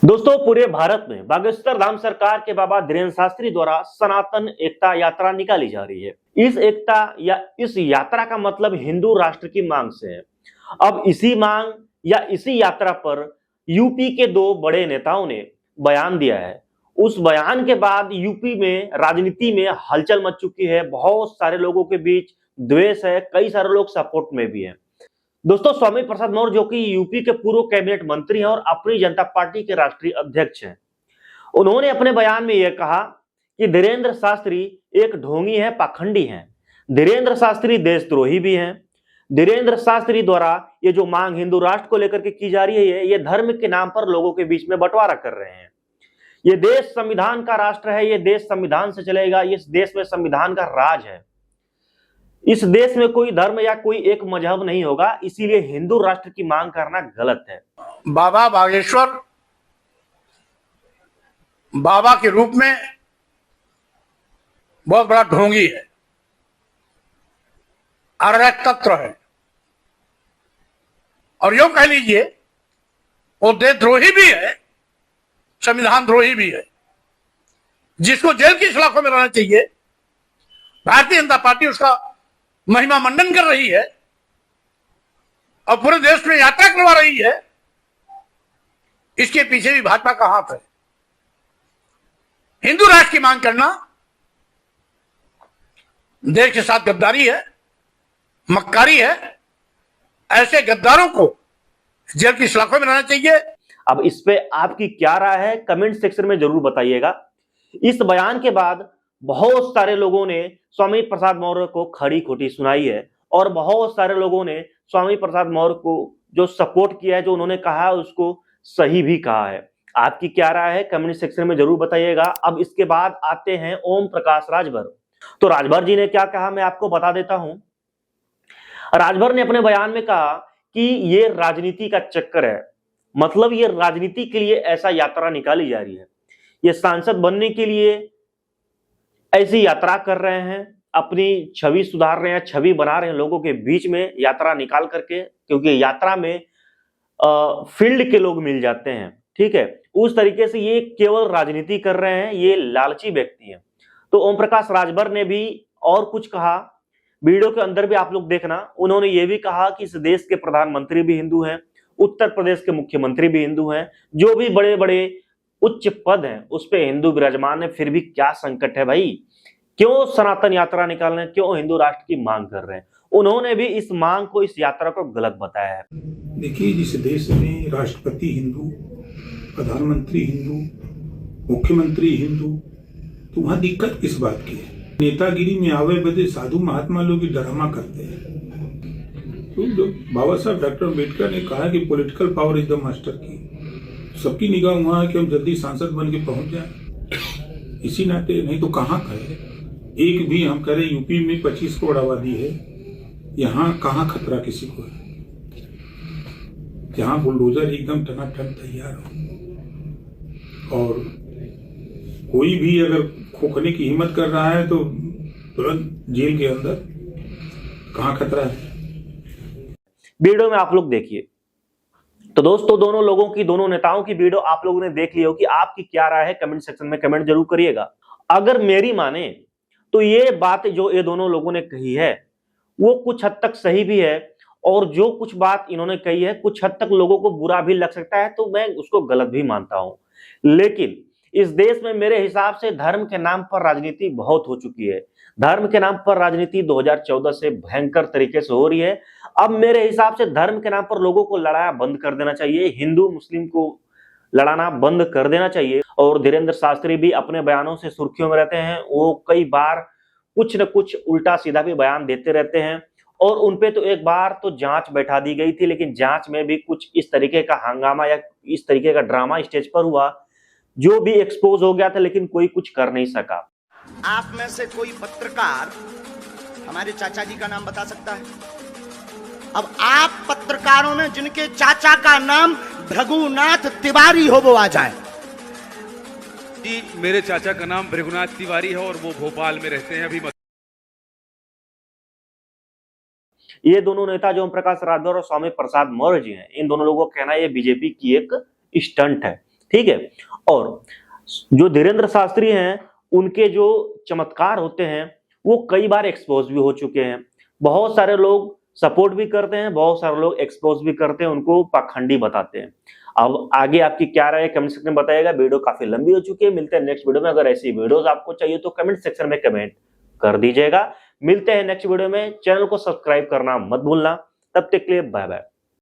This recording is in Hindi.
दोस्तों, पूरे भारत में बागेश्वर धाम सरकार के बाबा धीरेन्द्र शास्त्री द्वारा सनातन एकता यात्रा निकाली जा रही है। इस एकता या इस यात्रा का मतलब हिंदू राष्ट्र की मांग से है। अब इसी मांग या इसी यात्रा पर यूपी के दो बड़े नेताओं ने बयान दिया है। उस बयान के बाद यूपी में राजनीति में हलचल मच चुकी है। बहुत सारे लोगों के बीच द्वेष है, कई सारे लोग सपोर्ट में भी हैं। दोस्तों, स्वामी प्रसाद मौर्य जो कि यूपी के पूर्व कैबिनेट मंत्री हैं और अपनी जनता पार्टी के राष्ट्रीय अध्यक्ष हैं, उन्होंने अपने बयान में यह कहा कि धीरेन्द्र शास्त्री एक ढोंगी है, पाखंडी हैं। धीरेन्द्र शास्त्री देशद्रोही भी हैं। धीरेन्द्र शास्त्री द्वारा ये जो मांग हिंदू राष्ट्र को लेकर के की जा रही है, ये धर्म के नाम पर लोगों के बीच में बंटवारा कर रहे हैं। ये देश संविधान का राष्ट्र है, ये देश संविधान से चलेगा, इस देश में संविधान का राज है। इस देश में कोई धर्म या कोई एक मजहब नहीं होगा, इसीलिए हिंदू राष्ट्र की मांग करना गलत है। बाबा बागेश्वर बाबा के रूप में बहुत बड़ा ढोंगी है, अराजक तत्व है, और यूं कह लीजिए वो देशद्रोही भी है, संविधान द्रोही भी है, जिसको जेल की सलाखों में रहना चाहिए। भारतीय जनता पार्टी उसका महिमा मंडन कर रही है और पूरे देश में यात्रा करवा रही है। इसके पीछे भी भाजपा का हाथ है। हिंदू राष्ट्र की मांग करना देश के साथ गद्दारी है, मक्कारी है। ऐसे गद्दारों को जेल की सलाखों में रहना चाहिए। अब इस पे आपकी क्या राय है, कमेंट सेक्शन में जरूर बताइएगा। इस बयान के बाद बहुत सारे लोगों ने स्वामी प्रसाद मौर्य को खड़ी खोटी सुनाई है और बहुत सारे लोगों ने स्वामी प्रसाद मौर्य को जो सपोर्ट किया है, जो उन्होंने कहा है, उसको सही भी कहा है। आपकी क्या राय है, कमेंट सेक्शन में जरूर बताइएगा। अब इसके बाद आते हैं ओम प्रकाश राजभर। तो राजभर जी ने क्या कहा, मैं आपको बता देता हूं। राजभर ने अपने बयान में कहा कि ये राजनीति का चक्कर है, मतलब ये राजनीति के लिए ऐसा यात्रा निकाली जा रही है। ये सांसद बनने के लिए ऐसी यात्रा कर रहे हैं, अपनी छवि सुधार रहे हैं, छवि बना रहे हैं लोगों के बीच में यात्रा निकाल करके, क्योंकि यात्रा में फील्ड के लोग मिल जाते हैं। ठीक है, उस तरीके से ये केवल राजनीति कर रहे हैं, ये लालची व्यक्ति हैं। तो ओम प्रकाश राजभर ने भी और कुछ कहा, वीडियो के अंदर भी आप लोग देखना। उन्होंने ये भी कहा कि इस देश के प्रधानमंत्री भी हिंदू हैं, उत्तर प्रदेश के मुख्यमंत्री भी हिंदू हैं, जो भी बड़े बड़े उच्च पद हैं उस पे हिंदू विराजमान है। फिर भी क्या संकट है भाई, क्यों सनातन यात्रा निकाल रहे हैं, क्यों हिंदू राष्ट्र की मांग कर रहे हैं? उन्होंने भी इस मांग को, इस यात्रा को गलत बताया है। देखिए, जिस देश में राष्ट्रपति हिंदू, प्रधानमंत्री हिंदू, मुख्यमंत्री हिंदू, तो वहां दिक्कत किस बात की है? नेतागिरी में आवे बदे साधु महात्मा लोग ड्रामा करते हैं। तो जो बाबा साहब डॉक्टर अम्बेडकर ने कहा कि political power is the master की, सबकी निगाह वहां है कि हम जल्दी सांसद बन के पहुंच जाए। इसी नाते, नहीं तो कहाँ कहे। एक भी हम कह रहे यूपी में 25 करोड़ आबादी है, यहाँ कहाँ खतरा किसी को है? जहाँ बुलडोजर एकदम टनाटन तैयार हो और कोई भी अगर खोखने की हिम्मत कर रहा है तो तुरंत जेल के अंदर, कहाँ खतरा है? वीडियो में आप लोग देखिए। तो दोस्तों, दोनों लोगों की, दोनों नेताओं की वीडियो आप लोगों ने देख ली हो कि आपकी क्या राय है, कमेंट सेक्शन में कमेंट जरूर करिएगा। अगर मेरी माने तो ये बात जो ये दोनों लोगों ने कही है वो कुछ हद तक सही भी है, और जो कुछ बात इन्होंने कही है कुछ हद तक लोगों को बुरा भी लग सकता है, तो मैं उसको गलत भी मानता हूं। लेकिन इस देश में मेरे हिसाब से धर्म के नाम पर राजनीति बहुत हो चुकी है। धर्म के नाम पर राजनीति 2014 से भयंकर तरीके से हो रही है। अब मेरे हिसाब से धर्म के नाम पर लोगों को लड़ाया बंद कर देना चाहिए, हिंदू मुस्लिम को लड़ाना बंद कर देना चाहिए। और धीरेन्द्र शास्त्री भी अपने बयानों से सुर्खियों में रहते हैं। वो कई बार कुछ न कुछ उल्टा सीधा भी बयान देते रहते हैं, और उनपे तो एक बार तो जांच बैठा दी गई थी, लेकिन जांच में भी कुछ इस तरीके का हंगामा या इस तरीके का ड्रामा स्टेज पर हुआ जो भी एक्सपोज हो गया था, लेकिन कोई कुछ कर नहीं सका। आप में से कोई पत्रकार हमारे चाचा जी का नाम बता सकता है? अब आप पत्रकारों में जिनके चाचा का नाम भृगुनाथ तिवारी हो वो आ जाए। जी, मेरे चाचा का नाम भृगुनाथ तिवारी है और वो भोपाल में रहते हैं अभी। ये दोनों नेता जो ओम प्रकाश राजभर और स्वामी प्रसाद मौर्य जी हैं, इन दोनों लोगों का कहना है ये बीजेपी की एक स्टंट है। ठीक है। और जो धीरेन्द्र शास्त्री हैं, उनके जो चमत्कार होते हैं वो कई बार एक्सपोज भी हो चुके हैं। बहुत सारे लोग सपोर्ट भी करते हैं, बहुत सारे लोग एक्सपोज भी करते हैं, उनको पाखंडी बताते हैं। अब आगे आपकी क्या राय है कमेंट सेक्शन में बताइएगा। वीडियो काफी लंबी हो चुकी है, मिलते हैं नेक्स्ट वीडियो में। अगर ऐसी वीडियोस आपको चाहिए तो कमेंट सेक्शन में कमेंट कर दीजिएगा। मिलते हैं नेक्स्ट वीडियो में। चैनल को सब्सक्राइब करना मत भूलना। तब तक के लिए बाय बाय।